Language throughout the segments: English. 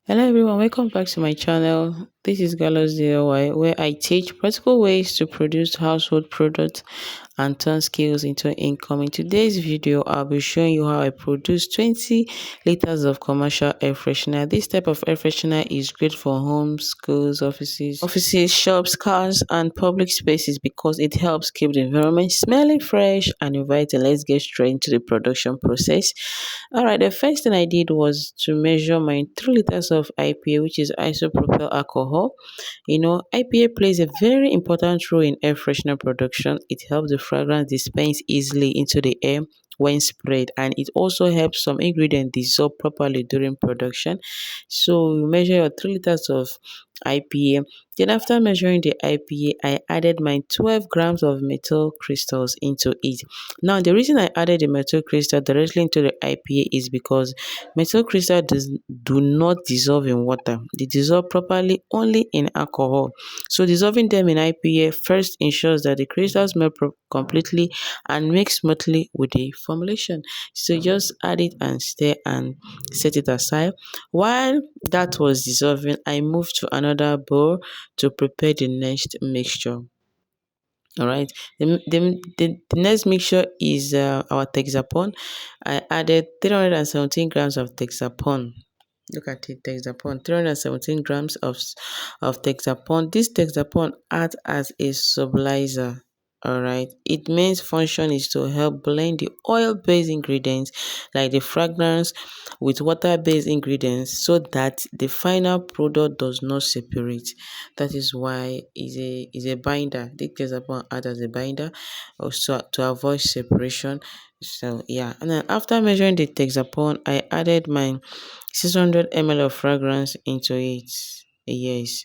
Hello everyone, welcome back to my channel. This is Galos DIY where I teach practical ways to produce household products and turn skills into income. In today's video, I'll be showing you how I produce 20 liters of commercial air freshener. This type of air freshener is great for homes, schools, offices, shops, cars, and public spaces because it helps keep the environment smelling fresh and inviting. Let's get straight into the production process. All right, the first thing I did was to measure my 3 liters of IPA, which is isopropyl alcohol. IPA plays a very important role in air freshener production. It helps the fragrance dispense easily into the air when sprayed, and it also helps some ingredients dissolve properly during production. So you measure your 3 liters of IPA. Then after measuring the IPA, I added my 12 grams of metal crystals into it. Now, the reason I added the metal crystal directly into the IPA is because metal crystal do not dissolve in water. They dissolve properly only in alcohol. So dissolving them in IPA first ensures that the crystals melt completely and mix smoothly with the formulation. So just add it and stir and set it aside. While that was dissolving, I moved to another bowl to prepare the next mixture. All right. The next mixture is our Texapon. I added 317 grams of Texapon. Look at it, Texapon. 317 grams of Texapon. This Texapon acts as a stabilizer. All right. It main function is to help blend the oil-based ingredients like the fragrance with water-based ingredients so that the final product does not separate. That is why is a binder. This Texapon acts as a binder also to avoid separation. So yeah, and then after measuring the Texapon, I added my 600 ml of fragrance into it. Yes.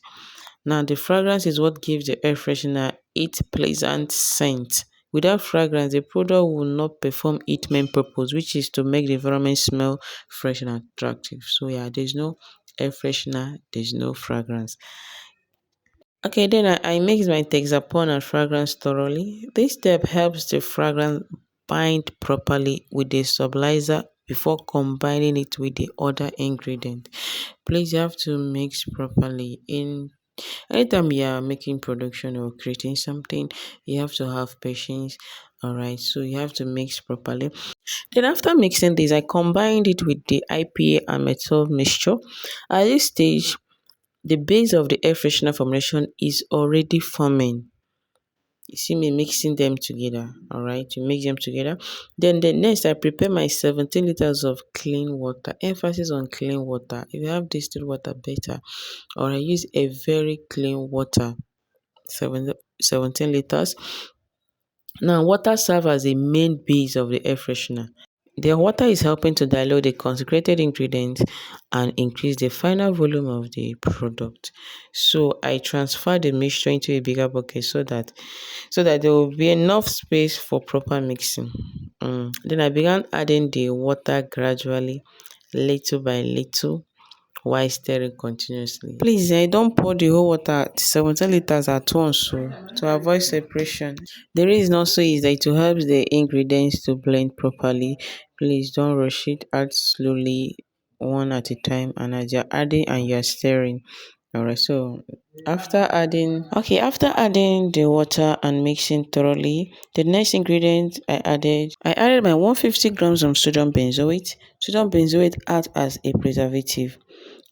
Now, the fragrance is what gives the air freshener its pleasant scent. Without fragrance, the product will not perform its main purpose, which is to make the environment smell fresh and attractive. So, yeah, there's no air freshener, there's no fragrance. Okay, then I mix my Texapon and fragrance thoroughly. This step helps the fragrance bind properly with the stabilizer before combining it with the other ingredient. Please, you have to mix properly. In anytime you are making production or creating something, you have to have patience. All right, so you have to mix properly. Then after mixing this, I combined it with the IPA and metal mixture. At this stage, the base of the air freshener formulation is already forming. You see me mixing them together. All right, you mix them together. Then the next, I prepare my 17 liters of clean water. Emphasis on clean water. If you have distilled water, better. Or I use a very clean water. 17 liters. Now, water serves as the main base of the air freshener. The water is helping to dilute the concentrated ingredients and increase the final volume of the product. So I transfer the mixture into a bigger bucket so that there will be enough space for proper mixing. Then I began adding the water gradually, little by little, while stirring continuously. Please, don't pour the whole water, 17 liters at once, so to avoid separation. The reason also is that it will help the ingredients to blend properly. Please don't rush it. Add slowly, one at a time, and as you're adding and you're stirring. Alright, so after adding the water and mixing thoroughly, the next ingredient I added my 150 grams of sodium benzoate. Sodium benzoate acts as a preservative.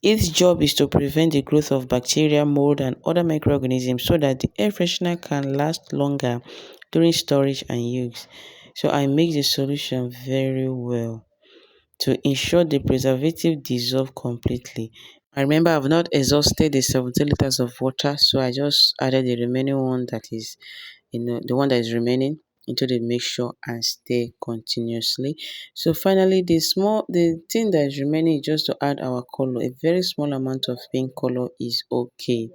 Its job is to prevent the growth of bacteria, mold, and other microorganisms so that the air freshener can last longer during storage and use. So I mix the solution very well to ensure the preservative dissolve completely. I remember I've not exhausted the 17 liters of water, so I just added the remaining one that is, the one that is remaining into the mixture and stir continuously. So finally, the thing that is remaining is just to add our color. A very small amount of pink color is okay.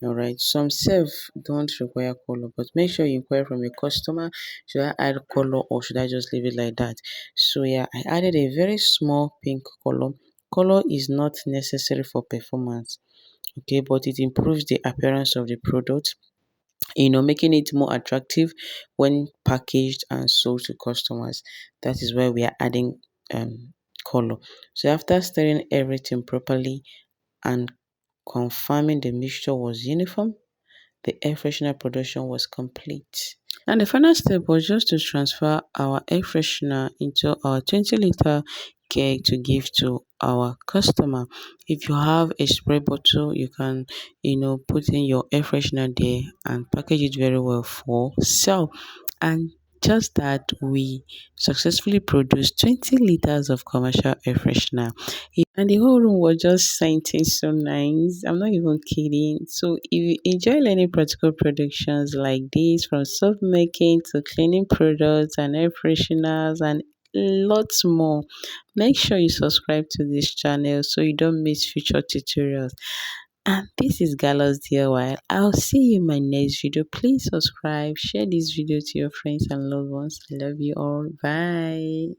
All right, some self don't require color, but make sure you inquire from a customer. Should I add color or should I just leave it like that? So yeah, I added a very small pink color. Color is not necessary for performance, okay, but it improves the appearance of the product, making it more attractive when packaged and sold to customers. That is why we are adding color. So after stirring everything properly, and confirming the mixture was uniform, the air freshener production was complete. And the final step was just to transfer our air freshener into our 20-liter keg to give to our customer. If you have a spray bottle, you can, put in your air freshener there and package it very well for sale. And just that we successfully produced 20 liters of commercial air freshener. And the whole room was just scenting so nice. I'm not even kidding. So if you enjoy learning practical productions like this, from soap making to cleaning products and air fresheners and lots more, make sure you subscribe to this channel so you don't miss future tutorials. And this is Galos DIY. I'll see you in my next video. Please subscribe, share this video to your friends and loved ones. I love you all. Bye.